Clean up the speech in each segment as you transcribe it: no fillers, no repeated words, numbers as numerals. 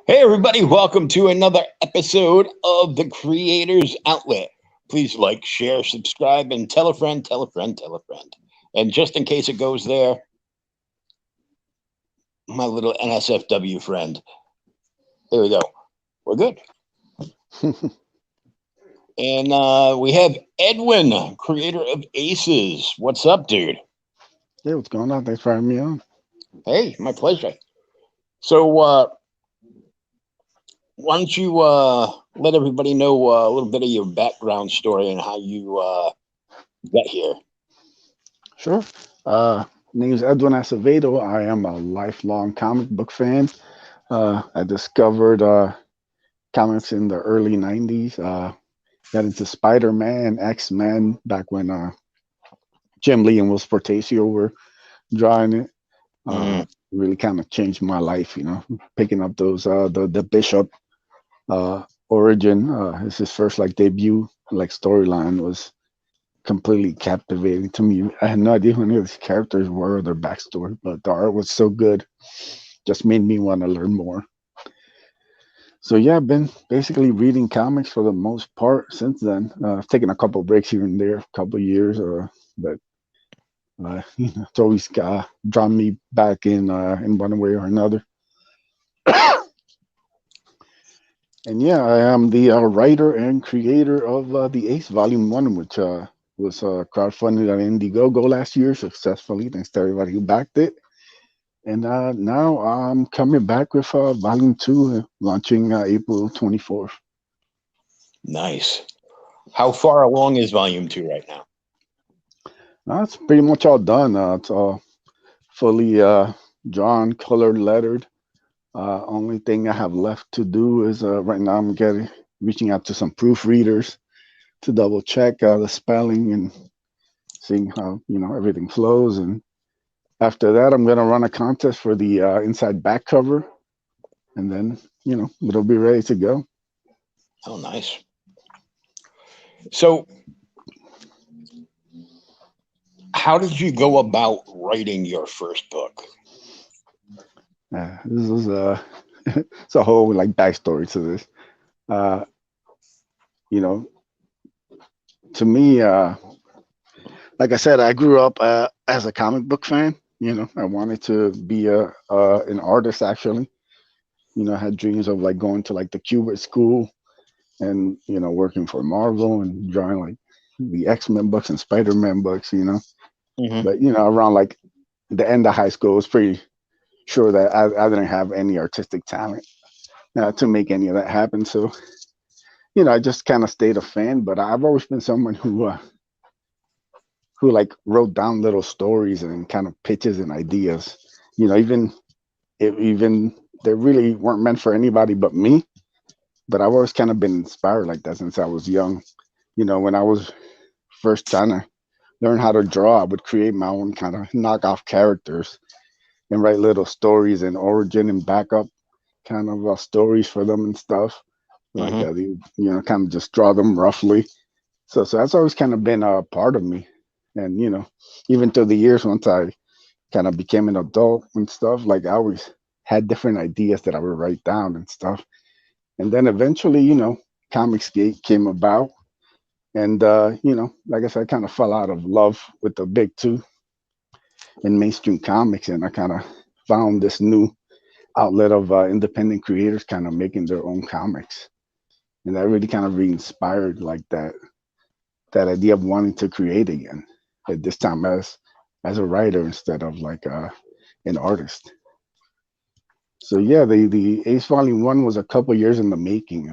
Hey, everybody, welcome to another episode of The Creators Outlet. Please like, share, subscribe, and tell a friend, tell a friend, tell a friend. And just in case it goes there, my little NSFW friend. There we go. We're good. And we have Edwin, creator of Aces. What's up, dude? Yeah, what's going on? Thanks for having me on. Hey, my pleasure. So, why don't you let everybody know a little bit of your background story and how you got here? Sure. Uh, Name's Edwin Acevedo. I am a lifelong comic book fan. I discovered comics in the early 90s. Got into Spider-Man, X-Men back when Jim Lee and Will Portacio were drawing it. Mm, Really kind of changed my life, picking up those the Bishop origin. It's his first like debut like storyline was completely captivating to me. I had no idea who any of these characters were or their backstory, but the art was so good, just made me want to learn more. So yeah, I've been basically reading comics for the most part since then. I've taken a couple breaks here and there, a couple years, but it's always drawn me back in one way or another. And yeah, I am the writer and creator of the Ace Volume One, which was crowdfunded on Indiegogo last year successfully. Thanks to everybody who backed it. And now I'm coming back with Volume Two, launching April 24th. nice. How far along is volume two right now? It's pretty much all done. It's all fully drawn, colored, lettered. Only thing I have left to do is right now I'm getting reaching out to some proofreaders to double check the spelling and seeing how everything flows. And after that, I'm gonna run a contest for the inside back cover, and then it'll be ready to go. Oh, nice. So, how did you go about writing your first book? This is it's a whole like backstory to this. Uh, you know, to me, like I said, I grew up as a comic book fan. I wanted to be a an artist actually. I had dreams of like going to like the Cubert school and working for Marvel and drawing like the X-Men books and Spider-Man books. Hmm. But around like the end of high school, I was pretty sure that I didn't have any artistic talent to make any of that happen. So I just kind of stayed a fan. But I've always been someone who like wrote down little stories and kind of pitches and ideas. Even they really weren't meant for anybody but me. But I've always kind of been inspired like that since I was young. When I was first trying to learn how to draw, I would create my own kind of knockoff characters and write little stories and origin and backup kind of stories for them and stuff. Like Hmm. kind of just draw them roughly. So that's always kind of been a part of me. And even through the years, once I kind of became an adult and stuff, like I always had different ideas that I would write down and stuff. And then eventually, Comicsgate came about. And, like I said, I kind of fell out of love with the big two in mainstream comics. And I kind of found this new outlet of independent creators kind of making their own comics. And that really kind of re-inspired like that idea of wanting to create again. At this time as a writer instead of like an artist. So yeah, the Ace Volume One was a couple years in the making.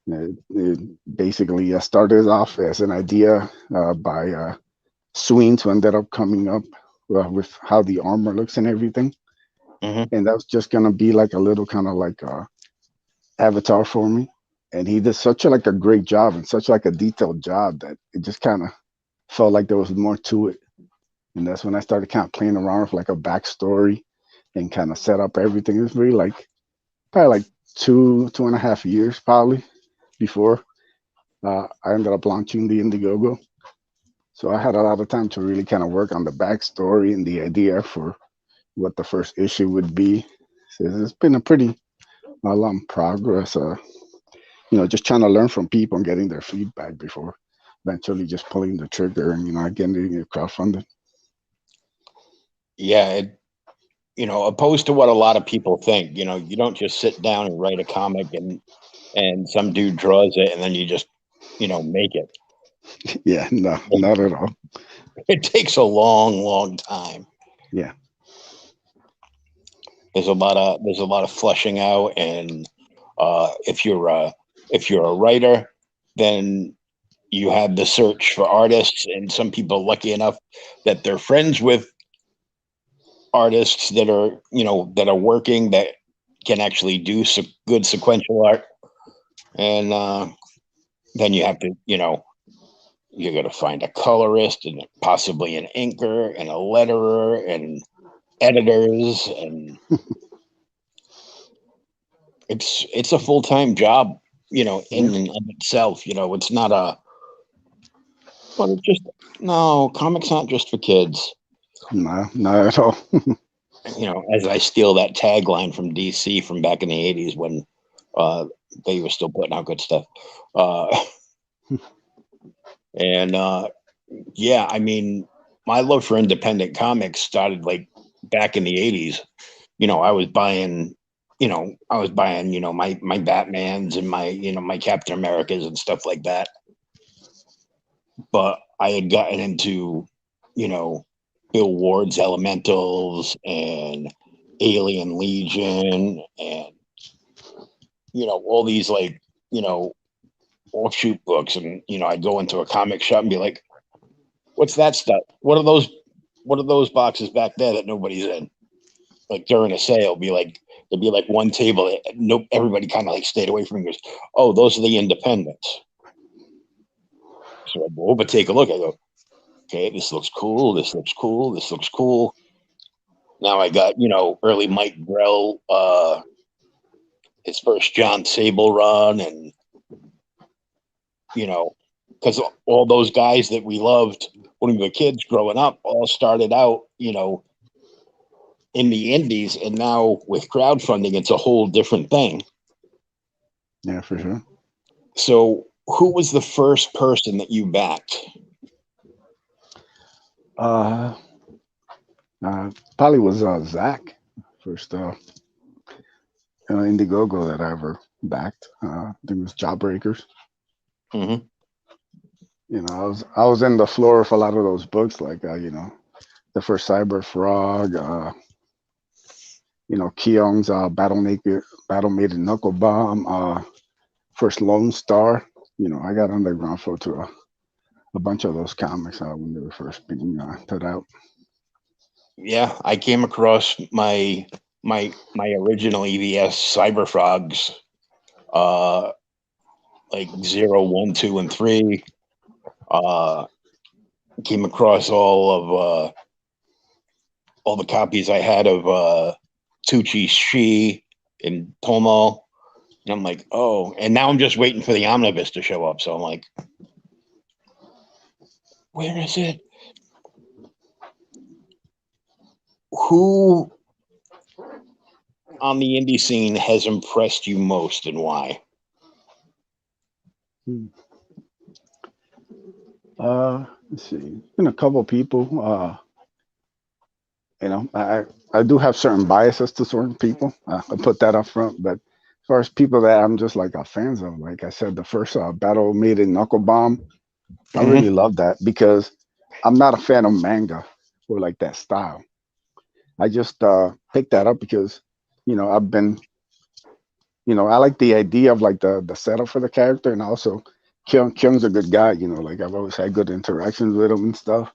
It basically started off as an idea by Sweens, who ended up coming up with how the armor looks and everything, Hmm. and that was just gonna be like a little kind of like avatar for me. And he did such a like a great job and such like a detailed job that it just kind of felt like there was more to it. And that's when I started kind of playing around with like a backstory and kind of set up everything. It was really like probably like 2.5 years probably before I ended up launching the Indiegogo. So I had a lot of time to really kind of work on the backstory and the idea for what the first issue would be. So it's been a pretty while I'm progress. Just trying to learn from people and getting their feedback before eventually just pulling the trigger and getting it crowdfunded. Yeah, opposed to what a lot of people think. You don't just sit down and write a comic and some dude draws it and then you just make it. Yeah, no, not at all. It takes a long, long time. Yeah. There's a lot of fleshing out, and if you're a writer, then you have the search for artists, and some people are lucky enough that they're friends with artists that are working, that can actually do good sequential art, and then you have to you're going to find a colorist and possibly an inker and a letterer and editors, and it's a full-time job, Yeah. in and of itself. It's not but it's just, no, comics not just for kids. No, not at all. As I steal that tagline from DC from back in the 80s when uh, they were still putting out good stuff. Uh, and yeah, I mean, my love for independent comics started like back in the 80s. I was buying my Batmans and my Captain Americas and stuff like that. But I had gotten into, you know, Bill Ward's Elementals and Alien Legion and, all these like, offshoot books. And, I'd go into a comic shop and be like, what's that stuff? What are those boxes back there that nobody's in? Like during a sale, there'd be like one table that everybody kind of like stayed away from. And goes, oh, those are the independents. So I go over, take a look. I go, okay, this looks cool. This looks cool. This looks cool. Now I got, early Mike Grell, his first John Sable run, and because all those guys that we loved when we were kids growing up all started out, in the indies, and now with crowdfunding, it's a whole different thing. Yeah, for sure. So, who was the first person that you backed? Uh, Probably was Zach first Indiegogo that I ever backed. I think it was Jawbreakers. Mm-hmm. I was in the floor of a lot of those books, like the first Cyber Frog, Keong's Battle Maiden Knuckle Bomb, first Lone Star. I got underground floor to a bunch of those comics when they were first being put out. Yeah, I came across my original EVS Cyber Frogs, like 0, 1, 2, and 3. Came across all the copies I had of Tucci Shi and Tomo. And I'm like, oh, and now I'm just waiting for the omnibus to show up. So I'm like, where is it? Who on the indie scene has impressed you most, and why? Let's see. Been a couple people. I do have certain biases to certain people. I put that up front. But as far as people that I'm just like fans of, like I said, the first Battle Maiden Knuckle Bomb, I really love that because I'm not a fan of manga or like that style. I just picked that up because, I've been, I like the idea of like the setup for the character, and also Kyung's a good guy. Like I've always had good interactions with him and stuff.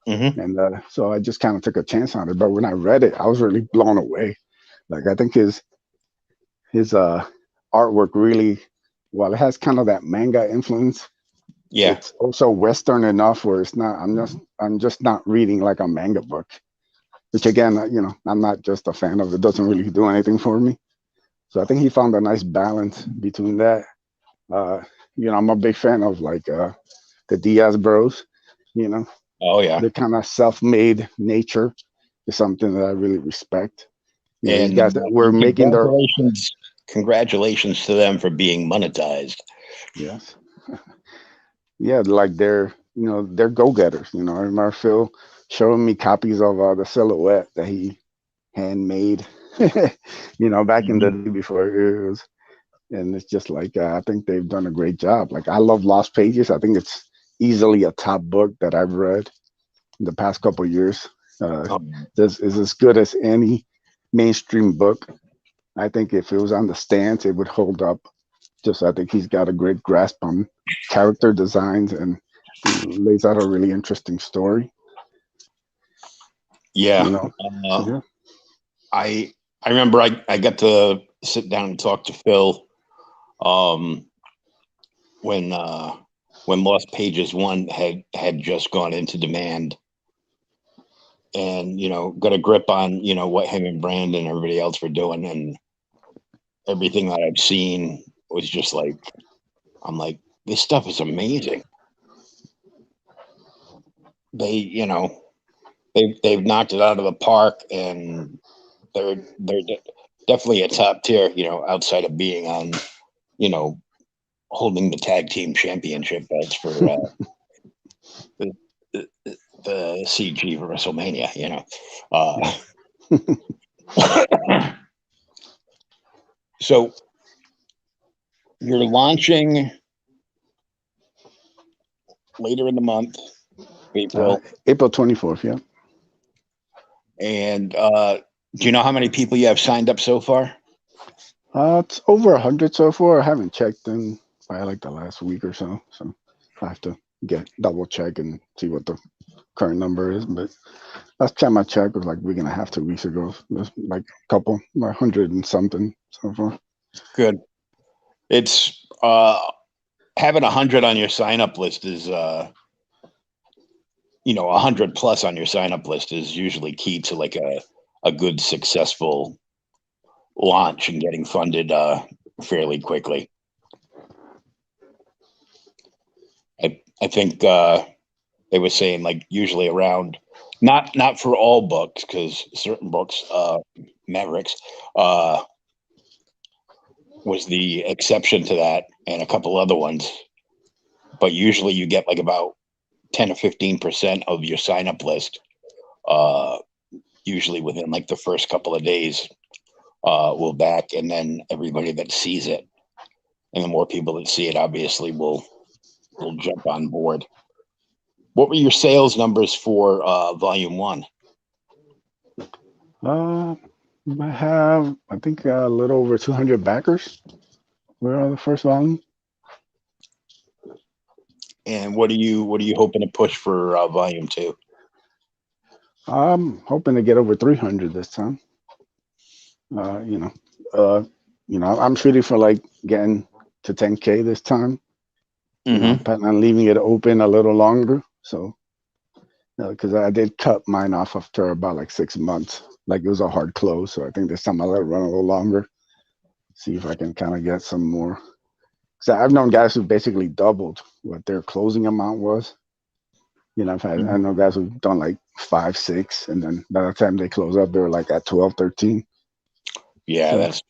Mm-hmm. And so I just kind of took a chance on it. But when I read it, I was really blown away. Like I think his artwork really, while it has kind of that manga influence, Yeah. it's also Western enough where it's not. I'm just not reading like a manga book. Which again, I'm not just a fan of. It doesn't really do anything for me. So I think he found a nice balance between that. Uh, I'm a big fan of like the Diaz Bros. You know, Oh yeah. the kind of self-made nature is something that I really respect. These And guys that were making their congratulations congratulations to them for being monetized. Yes. Yeah, like they're go-getters. I remember Phil showing me copies of the silhouette that he handmade, back in the Mhm. day before it was. And it's just like I think they've done a great job. Like I love Lost Pages. I think it's easily a top book that I've read in the past couple of years. This is as good as any mainstream book. I think if it was on the stands, it would hold up. Just I think he's got a great grasp on character designs and lays out a really interesting story. Yeah. You know, so Uh, yeah. I remember I got to sit down and talk to Phil um, when Lost Pages one had just gone into demand, and got a grip on what him and Brandon and everybody else were doing, and everything that I've seen was just like, I'm like, this stuff is amazing. They they've knocked it out of the park, and they're definitely a top tier. Outside of being on, you know, holding the tag team championship belts for the, the CG for WrestleMania. Yeah. So you're launching later in the month, uh, April, April 24th. Yeah. and do you know how many people you have signed up so far? It's over 100 so far. I haven't checked in by like the last week or so. So I have to get double check and see what the current number is. But last time I checked was like a week and a half, 2 weeks ago. There's like a couple, like 100 and something so far. Good. It's having 100 on your sign up list is 100 plus on your sign up list is usually key to like a good successful launch and getting funded fairly quickly. I think they were saying like usually around, not for all books, because certain books, Mavericks, uh, was the exception to that, and a couple other ones. But usually you get like about 10 or 15% of your sign up list, uh, usually within like the first couple of days, will back, and then everybody that sees it, and the more people that see it, obviously will jump on board. What were your sales numbers for volume one? Uh, I have, I think, a little over 200 backers. We're on the first volume. And what are you hoping to push for volume two? I'm hoping to get over 300 this time. Uh, you know, uh, I'm shooting for like getting to 10K this time. I'm Mm-hmm. planning on leaving it open a little longer. So, because I did cut mine off after about like 6 months. Like it was a hard close. So I think this time I'll let it run a little longer. See if I can kind of get some more. Because I've known guys who basically doubled what their closing amount was. I know guys who've done like 5, 6, and then by the time they close up, they're like at 12, 13. Yeah, So, that's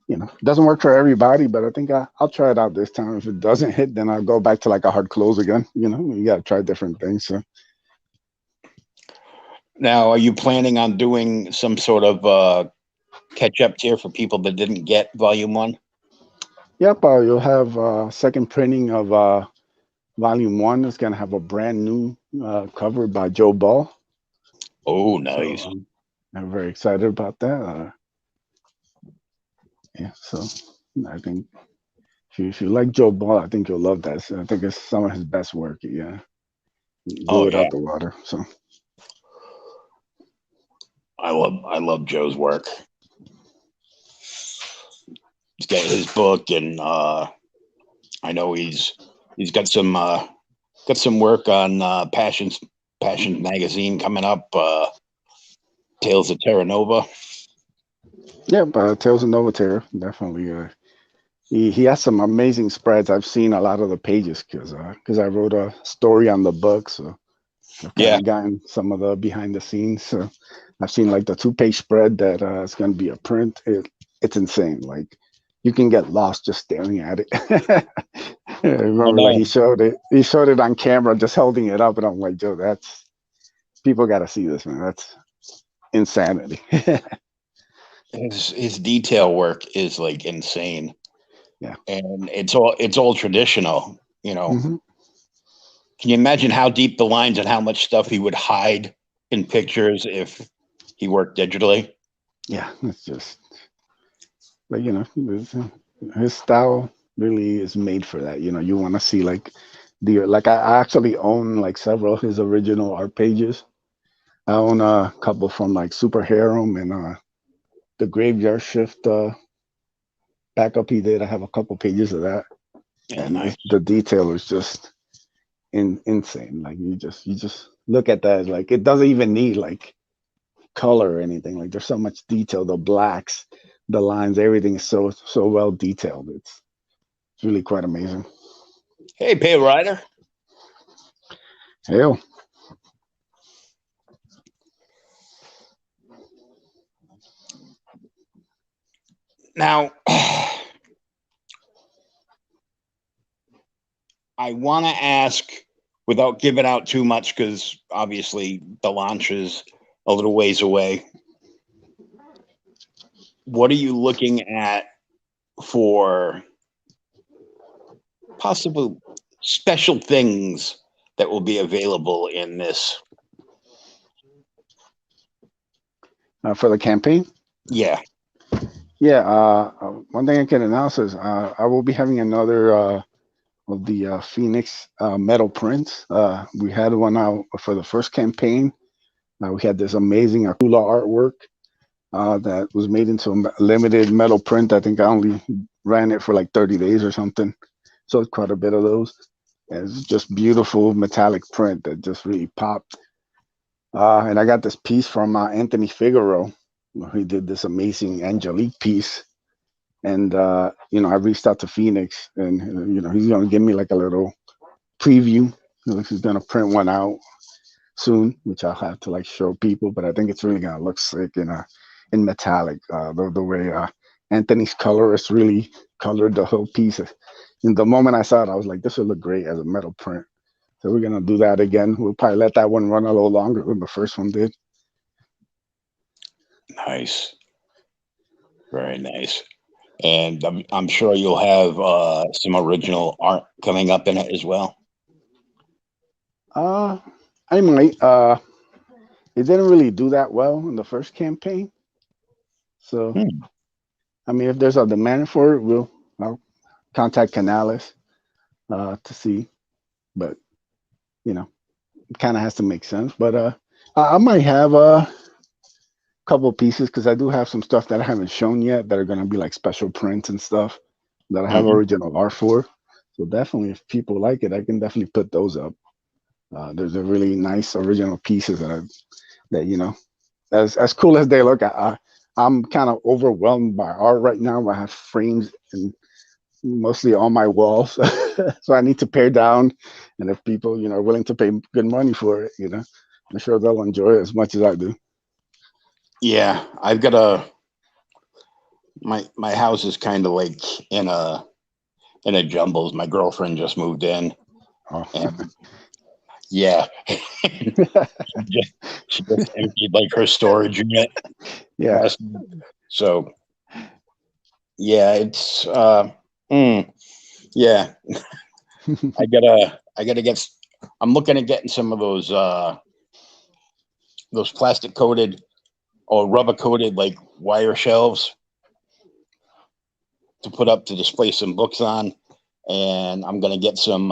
it doesn't work for everybody, but I think I'll try it out this time. If it doesn't hit, then I'll go back to like a hard close again. You got to try different things. So, now. Are you planning on doing some sort of catch up tier for people that didn't get volume one? yep, you'll have second printing of volume one. It's going to have a brand new cover by Joe Ball. Oh, So nice. I'm very excited about that. Yeah, so I think if you like Joe Ball, I think you'll love that. So I think it's some of his best work. Yeah, Oh blew it yeah, out the water. So I love Joe's work. He's got his book, and I know he's got some work on Passions magazine coming up. Tales of Terra Nova. yeah, but Tales of Novatera definitely. He has some amazing spreads. I've seen a lot of the pages because I wrote a story on the book, so I've kind Yeah, of gotten some of the behind the scenes. So I've seen like the 2-page spread that it's going to be a print. it's insane. Like you can get lost just staring at it. I I remember like know. he showed it on camera, just holding it up, and I'm like, Joe, that's people got to see this, man. That's insanity. His detail work is like insane, Yeah. and it's all traditional. Hmm. Can you imagine how deep the lines and how much stuff he would hide in pictures if he worked digitally? Yeah, it's just like his style really is made for that. You want to see like the like I actually own like several of his original art pages. I own a couple from like Super Harem and the Graveyard Shift backup he did. I have a couple pages of that, Yeah, and nice. the detail is just insane. Like you just look at that, like it doesn't even need like color or anything. Like there's so much detail. The blacks, the lines, everything is so well detailed. It's really quite amazing. Hey, Pay Rider. Hell, Now, I want to ask without giving out too much because obviously the launch is a little ways away. What are you looking at for possible special things that will be available in this? for the campaign. Yeah. Yeah, one thing I can announce is I will be having another of the Phoenix metal prints. We had one out for the first campaign. We had this amazing Akula artwork that was made into a limited metal print. I think I only ran it for like 30 days or something. So it's quite a bit of those. And it's just beautiful metallic print that just really popped. And I got this piece from Anthony Figueroa. He did this amazing Angelique piece. And, I reached out to Phoenix and, he's going to give me like a little preview. He's going to print one out soon, which I'll have to like show people. But I think it's really gonna look sick in metallic. The way Anthony's colorist really colored the whole piece. And the moment I saw it, I was like, this would look great as a metal print. So we're gonna do that again. We'll probably let that one run a little longer than the first one did. Nice. Very nice. And I'm sure you'll have some original art coming up in it as well. Uh, I might. It didn't really do that well in the first campaign. So Hmm. I mean, if there's a demand for it, I'll contact Canales to see. But you know, kind of has to make sense. But I might have a couple pieces because I do have some stuff that I haven't shown yet that are gonna be like special prints and stuff that I have Hmm. original art for. So definitely, if people like it, I can definitely put those up. There's a really nice original pieces that as cool as they look. I'm kind of overwhelmed by art right now. I have frames and mostly on my walls, so I need to pare down. And if people are willing to pay good money for it, I'm sure they'll enjoy it as much as I do. Yeah, I've got my house is kind of like in a jumbles. My girlfriend just moved in, Oh, and yeah, just she just emptied like her storage unit yeah. last night. So yeah, it's mm, yeah. I gotta get. I'm looking at getting some of those plastic coated or rubber coated like wire shelves to put up to display some books on, and I'm gonna get some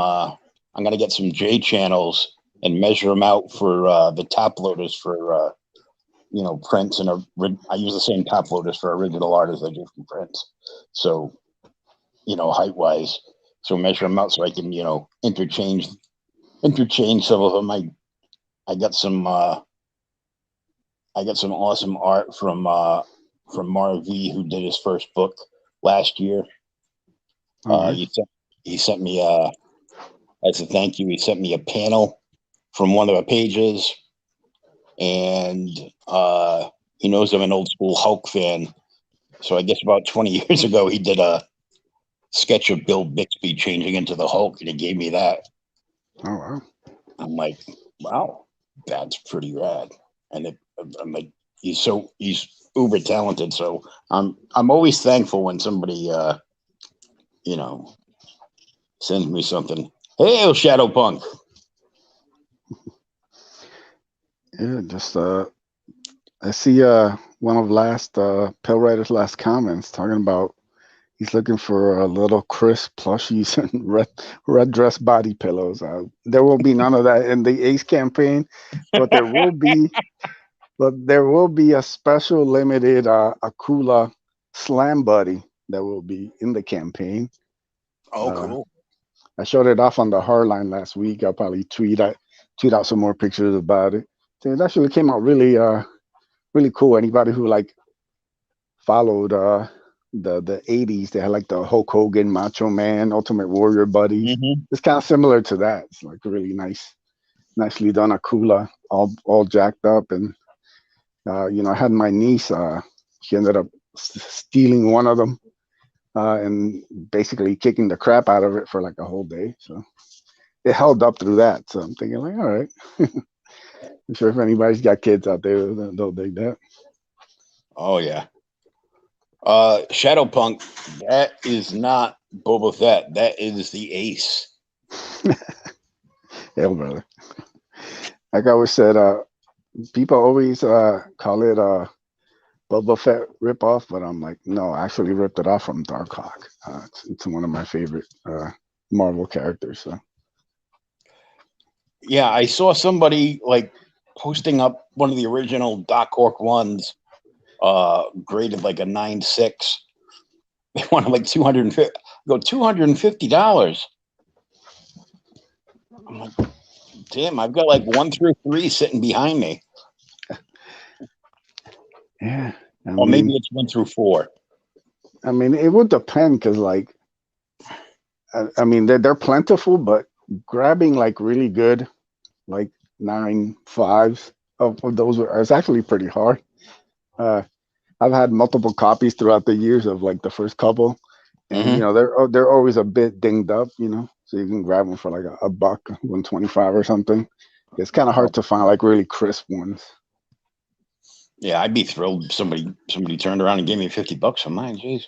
J channels and measure them out for the top loaders for prints, and I use the same top loaders for original art as I do for prints. So height wise, so measure them out so I can interchange some of them. I got some awesome art from Marv V, who did his first book last year. All Uh, right. he sent he sent me as a thank you. He sent me a panel from one of the pages, and he knows I'm an old school Hulk fan, So I guess about 20 years ago, he did a sketch of Bill Bixby changing into the Hulk, and he gave me that. Oh wow. I'm like, wow, that's pretty rad. And I'm like, he's uber talented. So I'm always thankful when somebody you know sends me something. Hey, Shadow Punk. Yeah, just I see one of last Pale Rider's last comments talking about he's looking for a little crisp plushies and red dress body pillows. There will be none of that in the Ace campaign, but there will be a special limited Akula Slam Buddy that will be in the campaign. Oh, Uh, cool. I showed it off on the hardline last week. I'll probably tweet out some more pictures about it. So it actually came out really cool. Anybody who like followed the 80s, they had like the Hulk Hogan, Macho Man, Ultimate Warrior buddies. Hmm. It's kind of similar to that. It's like really nicely done. Akula, all jacked up, and I had my niece. She ended up stealing one of them and basically kicking the crap out of it for like a whole day. So it held up through that. So I'm thinking like, all right. I'm sure if anybody's got kids out there, they'll dig that. Oh yeah. Shadow Punk. That is not Boba Fett. That is the Ace. Hell, brother. Like I always said, people always call it a Boba Fett ripoff, but I'm like, no, I actually ripped it off from Darkhawk. It's one of my favorite Marvel characters. So Yeah, I saw somebody like posting up one of the original Doc Orc ones, graded like a 9.6. They wanted like 250. Go $250. I'm like, damn, I've got like 1 through 3 sitting behind me, yeah, I or maybe mean, it's 1 through 4. it would depend because like I mean they're plentiful, but grabbing like really good like 9.5s of those is actually pretty hard. Uh, I've had multiple copies throughout the years of like the first couple, and Hmm. they're always a bit dinged up, so you can grab them for like a buck, 125 or something. It's kind of Oh, hard to find like really crisp ones. yeah, I'd be thrilled if somebody turned around and gave me $50 for mine. Jeez.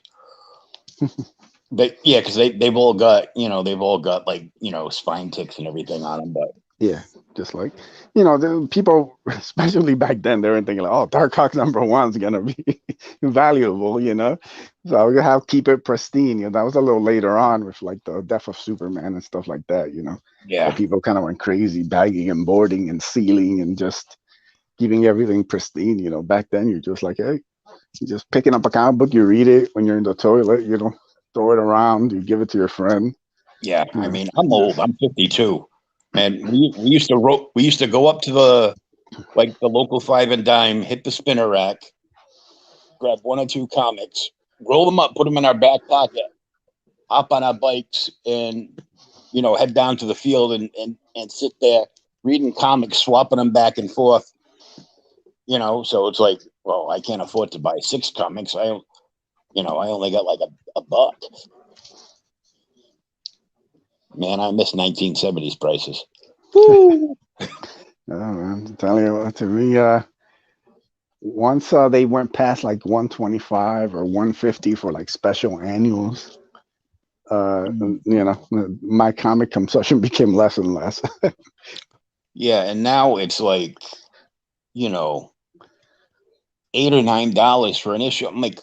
But yeah, because they've all got like spine ticks and everything on them. But Yeah, just like the people, especially back then, they were thinking like, "Oh, Darkhawk #1 is gonna be valuable." So I would have keep it pristine. That was a little later on with like the death of Superman and stuff like that. That yeah, people kind of went crazy, bagging and boarding and sealing and just keeping everything pristine. Back then you're just like, hey, you're just picking up a comic book, you read it when you're in the toilet. You don't throw it around. You give it to your friend. yeah. You I know, mean, I'm just old. I'm 52, and we used to go up to the local five and dime, hit the spinner rack, grab 1 or 2 comics, roll them up, put them in our back pocket, hop on our bikes, and head down to the field and sit there reading comics, swapping them back and forth. So it's like, well, I can't afford to buy 6 comics. I only got like a buck. Man, I miss 1970s prices. Woo! oh man, I'm telling you what, to me, once they went past like 125 or 150 for like special annuals, my comic consumption became less and less. Yeah, and now it's like, you know, $8 or $9 for an issue. I'm like,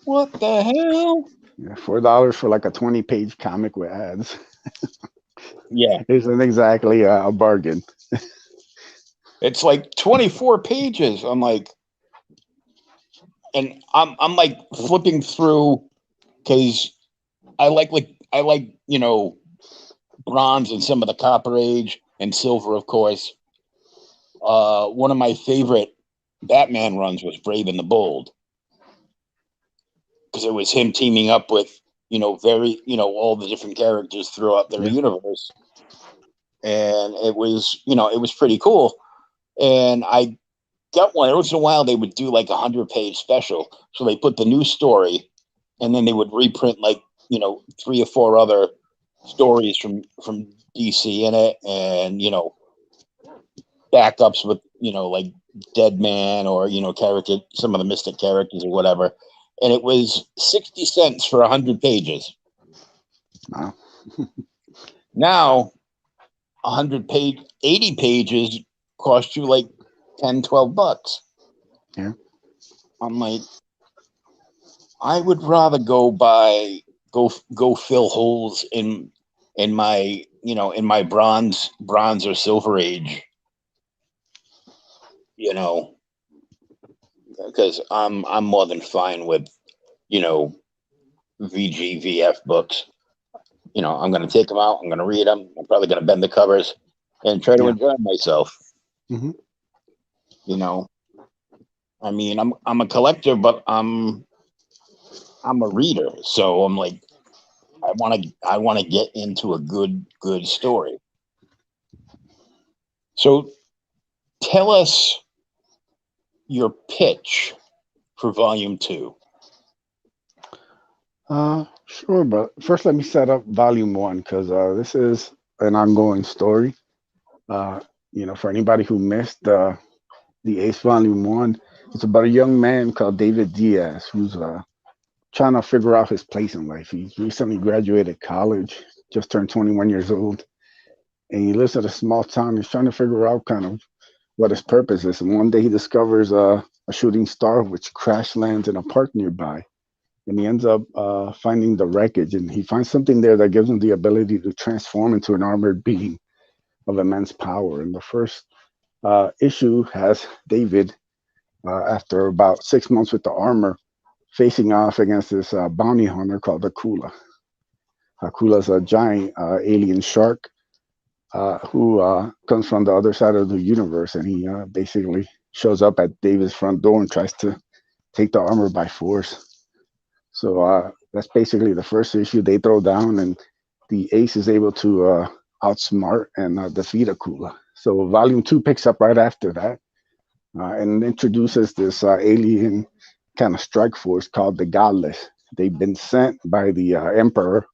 what the hell? Yeah, $4 for like a 20-page comic with ads Yeah, isn't exactly a bargain. it's like 24 pages. I'm like, and I'm like flipping through because I like bronze and some of the copper age and silver, of course. One of my favorite Batman runs was Brave and the Bold because it was him teaming up with all the different characters throughout their Yeah, universe, and it was pretty cool. And I got one. Every once in a while, they would do like 100-page special. So they put the new story, and then they would reprint like 3 or 4 other stories from DC in it, and backups with like Dead Man or character, some of the Mystic characters or whatever. And it was 60 cents for 100 pages. Wow. Now 80 pages cost you like 10, $12. Yeah. I'm like, I would rather go fill holes in my in my bronze or silver age, because I'm more than fine with VGVF books. I'm going to take them out. I'm going to read them. I'm probably going to bend the covers and try to Yeah. enjoy myself. Hmm. I mean, I'm a collector, but I'm a reader, so I'm like, I want to get into a good story. So tell us your pitch for volume 2. Sure, but first let me set up volume one because this is an ongoing story. Uh, for anybody who missed the Ace Volume One, it's about a young man called David Diaz who's trying to figure out his place in life. He recently graduated college, just turned 21 years old, and he lives in a small town. He's trying to figure out kind of what his purpose is. And one day he discovers a shooting star which crash lands in a park nearby. And he ends up finding the wreckage, and he finds something there that gives him the ability to transform into an armored being of immense power. And the first issue has David, after about 6 months with the armor, facing off against this bounty hunter called Akula. Akula is a giant alien shark who comes from the other side of the universe, and he basically shows up at David's front door and tries to take the armor by force. So that's basically the first issue they throw down, and the Ace is able to outsmart and defeat Akula. So volume two picks up right after that and introduces this alien kind of strike force called the Gahdlas. They've been sent by the Emperor,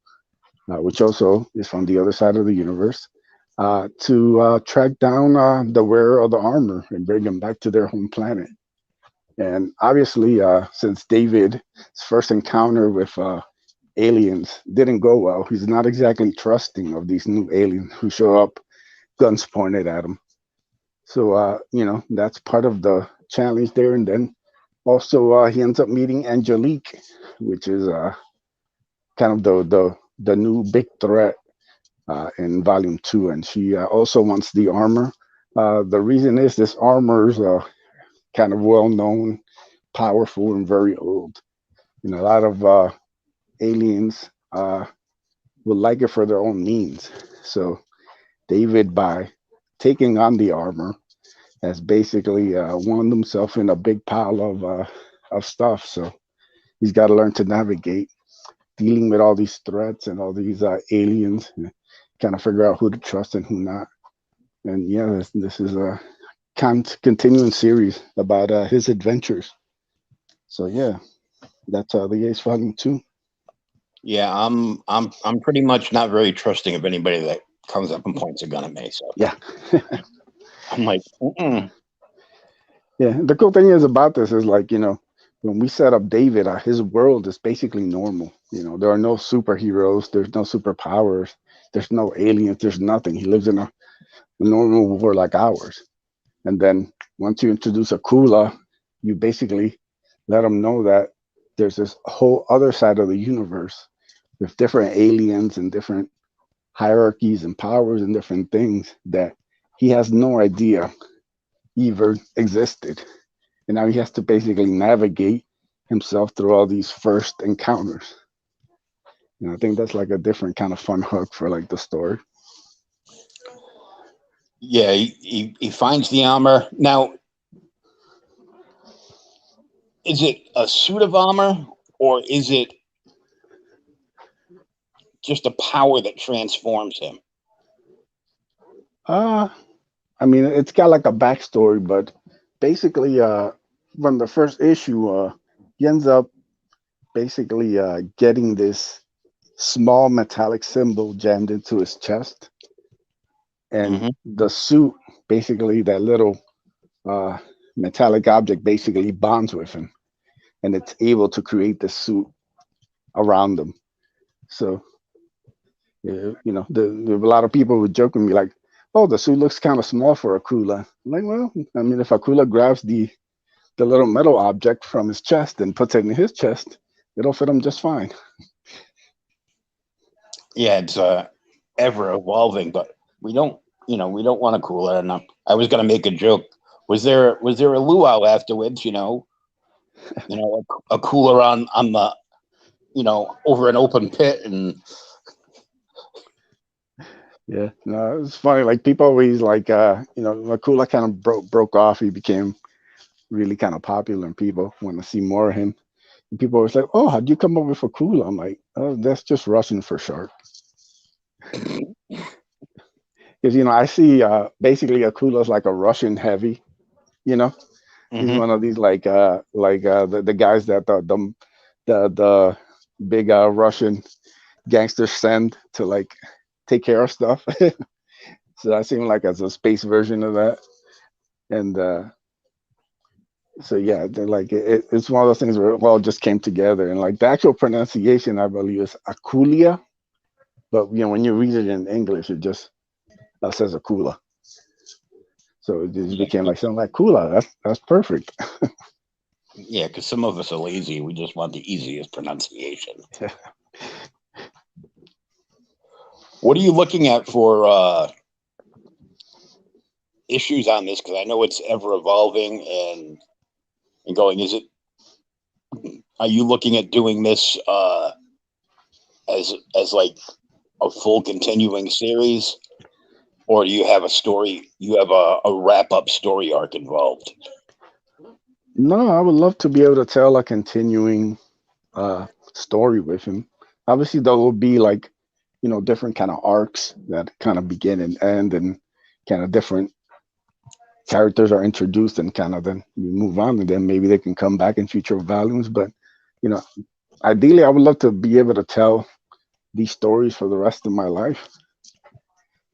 which also is from the other side of the universe, to track down the wearer of the armor and bring them back to their home planet. And obviously, since David's first encounter with aliens didn't go well, he's not exactly trusting of these new aliens who show up, guns pointed at him. So, that's part of the challenge there. And then also, he ends up meeting Angelique, which is kind of the new big threat in volume two. And she also wants the armor. The reason is this armor is kind of well known, powerful, and very old. A lot of aliens would like it for their own means. So David, by taking on the armor, has basically wound himself in a big pile of stuff. So he's got to learn to navigate dealing with all these threats and all these aliens, and kind of figure out who to trust and who not. And yeah, this is a continuing series about his adventures. So yeah, that's the Ace Volume Two. Yeah, I'm pretty much not very trusting of anybody that comes up and points a gun at me. So Yeah. I'm like, mm-mm. Yeah, the cool thing is about this is like, when we set up David, his world is basically normal. There are no superheroes, there's no superpowers, there's no aliens, there's nothing. He lives in a normal world like ours. And then once you introduce Akula, you basically let him know that there's this whole other side of the universe with different aliens and different hierarchies and powers and different things that he has no idea even existed. And now he has to basically navigate himself through all these first encounters. And I think that's like a different kind of fun hook for like the story. Yeah, he finds the armor. Now, is it a suit of armor, or is it just a power that transforms him? Uh I mean, it's got like a backstory, but basically, from the first issue, he ends up basically getting this small metallic symbol jammed into his chest, and Hmm. the suit, basically that little uh, metallic object, basically bonds with him, and it's able to create the suit around them. So, a lot of people would joke with me like, "Oh, the suit looks kind of small for Akula." I'm like, well, I mean, if Akula grabs the little metal object from his chest and puts it in his chest, it'll fit him just fine. Yeah, it's ever evolving, but we don't, we don't want to cool it enough. I was gonna make a joke. Was there a luau afterwards? A cooler on the over an open pit, and Yeah, no, it's funny. Like people always like, Akula kind of broke off. He became really kind of popular, and people want to see more of him. And people always like, "Oh, how'd you come up with Akula?" I'm like, "Oh, that's just Russian for shark." Because I see basically Akula's like a Russian heavy. You know, he's hmm one of these the guys that the big Russian gangsters send to like take care of stuff. So I see him like as a space version of that, and so yeah, they're like it's one of those things where it all just came together, and like the actual pronunciation I believe is Akulia, but when you read it in English, it just says Akula. So it just yeah, became like something like Kula. That's perfect. yeah, because some of us are lazy. We just want the easiest pronunciation. What are you looking at for issues on this? Because I know it's ever evolving and going. Are you looking at doing this as like a full continuing series, or do you have a story? You have a wrap up story arc involved. No, I would love to be able to tell a continuing story with him. Obviously, there will be like different kind of arcs that kind of begin and end, and kind of different characters are introduced, and kind of then we move on, and then maybe they can come back in future volumes. But you know, ideally, I would love to be able to tell these stories for the rest of my life,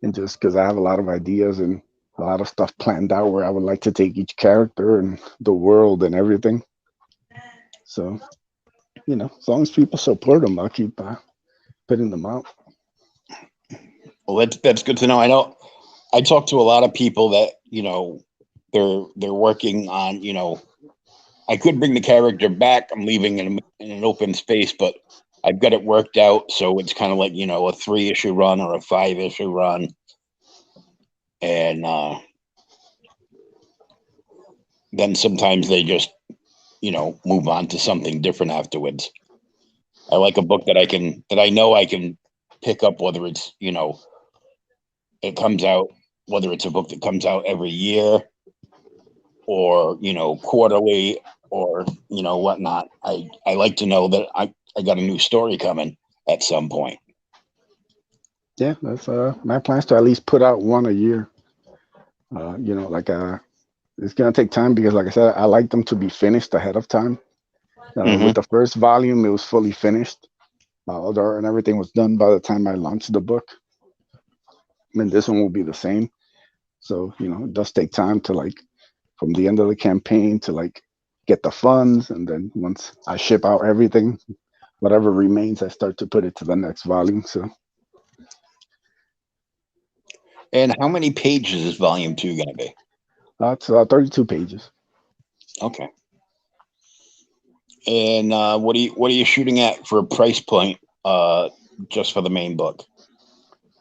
and just because I have a lot of ideas and a lot of stuff planned out where I would like to take each character and the world and everything. So, as long as people support them, I'll keep putting them out. Well, that's good to know. I know I talk to a lot of people that they're working on. I could bring the character back. I'm leaving in an open space, but I've got it worked out. So it's kind of like a 3 issue run or a 5 issue run, and then sometimes they just move on to something different afterwards. I like a book that I know I can pick up, whether it's it comes out, whether it's a book that comes out every year or quarterly or whatnot. I like to know that I got a new story coming at some point. Yeah, that's my plans to at least put out one a year. Like it's gonna take time because, like I said, I like them to be finished ahead of time. With Hmm. the first volume, it was fully finished, and everything was done by the time I launched the book. And this one will be the same. So it does take time to like from the end of the campaign to like get the funds, and then once I ship out everything, whatever remains, I start to put it to the next volume. So And how many pages is volume 2 going to be? that's 32 pages. Okay. And what are you shooting at for a price point? Just for the main book.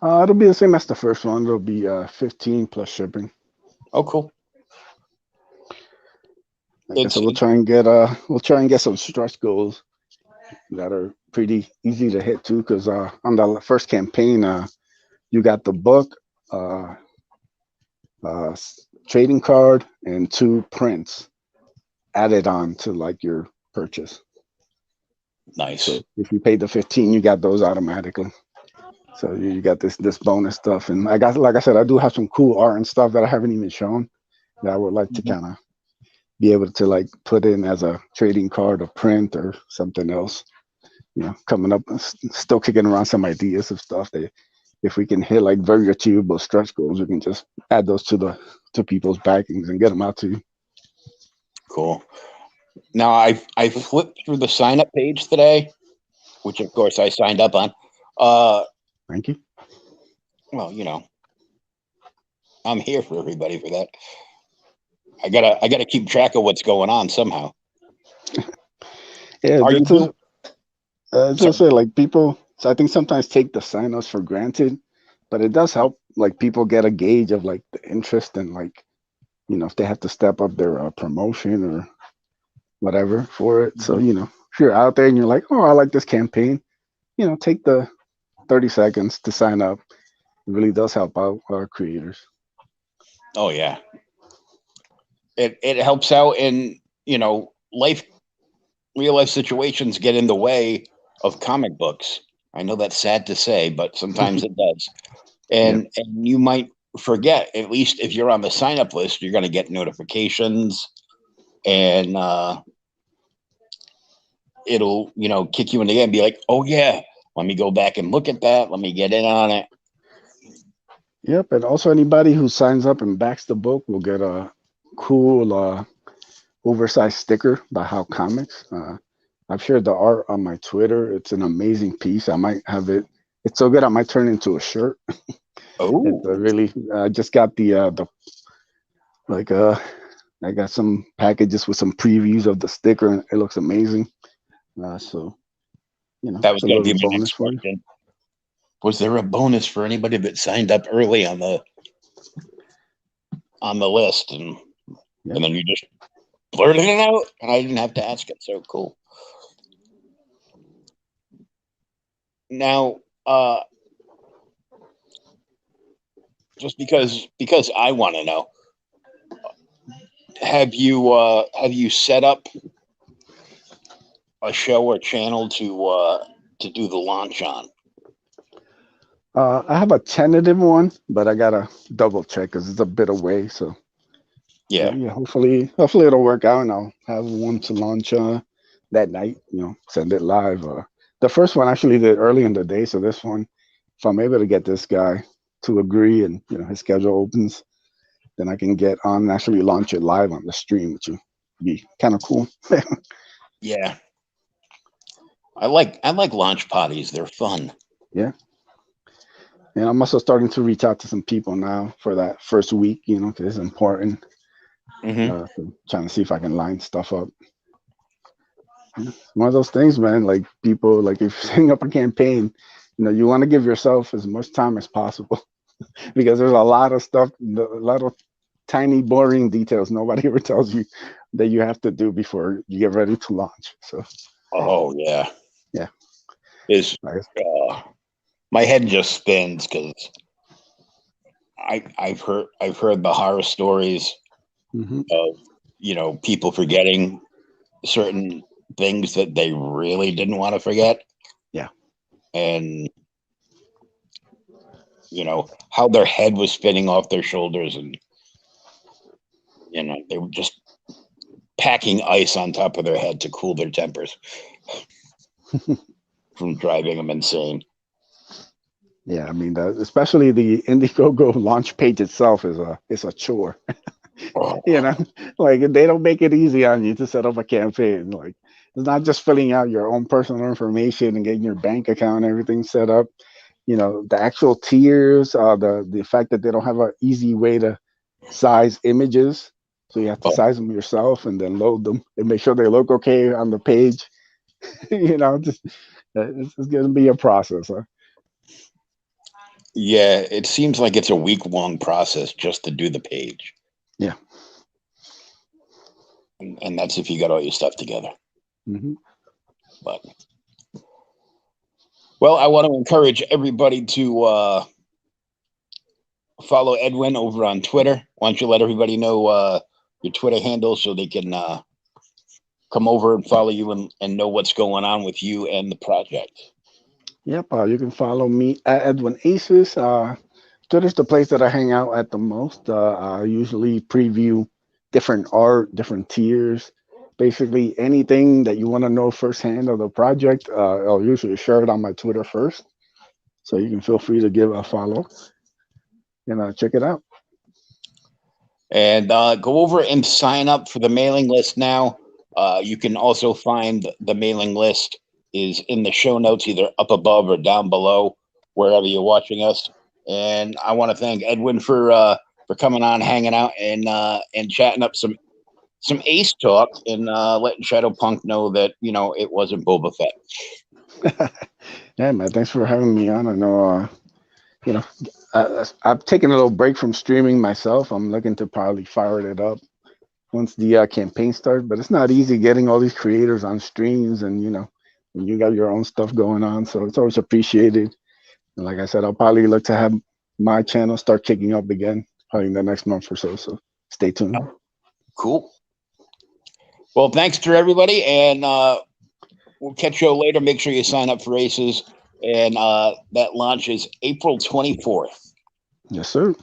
It'll be the same as the first one. It'll be 15 plus shipping. Oh, cool. Like I It's said, we'll try and get some stretch goals that are pretty easy to hit too. Because on the first campaign, you got the book, uh, trading card, and 2 prints added on to like your purchase. nice. So if you paid the 15, you got those automatically. So you got this bonus stuff, and like I said, I do have some cool art and stuff that I haven't even shown that I would like to Mhm. kind of be able to like put in as a trading card or print or something else. Coming up, still kicking around some ideas of stuff that if we can hit like very achievable stretch goals, we can just add those to people's backings and get them out to you. Cool. Now I flipped through the sign up page today, which of course I signed up on. Uh, Thank you. well, I'm here for everybody for that. I gotta keep track of what's going on somehow. Yeah, Are you doing? it's Sorry. just like people. So I think sometimes take the signups for granted, but it does help like people get a gauge of like the interest and like if they have to step up their promotion or whatever for it. So if you're out there and you're like, oh, I like this campaign, take the 30 seconds to sign up. It really does help out our creators. Oh yeah, it helps out in life. Real life situations get in the way of comic books. I know that's sad to say, but sometimes it does. Yeah. And you might forget. At least if you're on the sign up list, you're going to get notifications, and it'll kick you in the game. Be like, oh yeah, let me go back and look at that. Let me get in on it. Yep. And also anybody who signs up and backs the book will get a cool oversized sticker by How Comics. I've shared the art on my Twitter. It's an amazing piece. I might have it. It's so good I might turn it into a shirt. It's Oh, really. I just got the like I got some packages with some previews of the sticker, and it looks amazing. So that was it's a going to little be my bonus next for you. question. Was there a bonus for anybody that signed up early on the list, Yeah. and then you just blurted it out, and I didn't have to ask it? So cool. Now, just because I want to know, have you set up a show or channel to do the launch on? I have a tentative one, but I gotta double check because it's a bit away. So Yeah. yeah, hopefully it'll work out, and I'll have one to launch that night. Send it live. The first one actually did early in the day, so this one, if I'm able to get this guy to agree and his schedule opens, then I can get on and actually launch it live on the stream, which would be kind of cool. Yeah. I like launch parties. They're fun. Yeah. And I'm also starting to reach out to some people now for that first week, because it's important. Hmm. So trying to see if I can line stuff up. Yeah. One of those things, man. Like people, like if you're setting up a campaign, you want to give yourself as much time as possible because there's a lot of stuff, a lot of tiny, boring details nobody ever tells you that you have to do before you get ready to launch. So Oh yeah. yeah, Is nice. uh, my head just spins because I've heard the horror stories Hmm. of people forgetting certain things that they really didn't want to forget, Yeah. and how their head was spinning off their shoulders, and they were just packing ice on top of their head to cool their tempers from driving them insane. Yeah, I mean, especially the Indiegogo launch page itself is a chore. Oh, you know, like they don't make it easy on you to set up a campaign. Like it's not just filling out your own personal information and getting your bank account and everything set up. The actual tiers, the fact that they don't have an easy way to size images, so you have to oh, size them yourself and then load them and make sure they look okay on the page. Just it's going to be a process. Huh? yeah, it seems like it's a week-long process just to do the page, Yeah. and that's if you got all your stuff together. Hmm. But well, I want to encourage everybody to follow Edwin over on Twitter. Why don't you let everybody know your Twitter handle so they can come over and follow you and know what's going on with you and the project? Yep. You can follow me at Edwin Aces. Twitter's the place that I hang out at the most. I usually preview different art, different tiers. Basically, anything that you want to know firsthand of the project, I'll usually share it on my Twitter first. So you can feel free to give a follow and check it out. And go over and sign up for the mailing list now. You can also find the mailing list is in the show notes, either up above or down below, wherever you're watching us. And I want to thank Edwin for coming on, hanging out, and chatting up some Ace talk, and letting Shadow Punk know that it wasn't Boba Fett. Yeah, man. Thanks for having me on. I know, you know, I've taken a little break from streaming myself. I'm looking to probably fire it up once the campaign starts. But it's not easy getting all these creators on streams, and when you got your own stuff going on. So it's always appreciated. And like I said, I'll probably look to have my channel start kicking up again, probably in the next month or so. So stay tuned. Cool. Well, thanks to everybody, and we'll catch you later. Make sure you sign up for Aces, and that launch is April 24th. Yes, sir.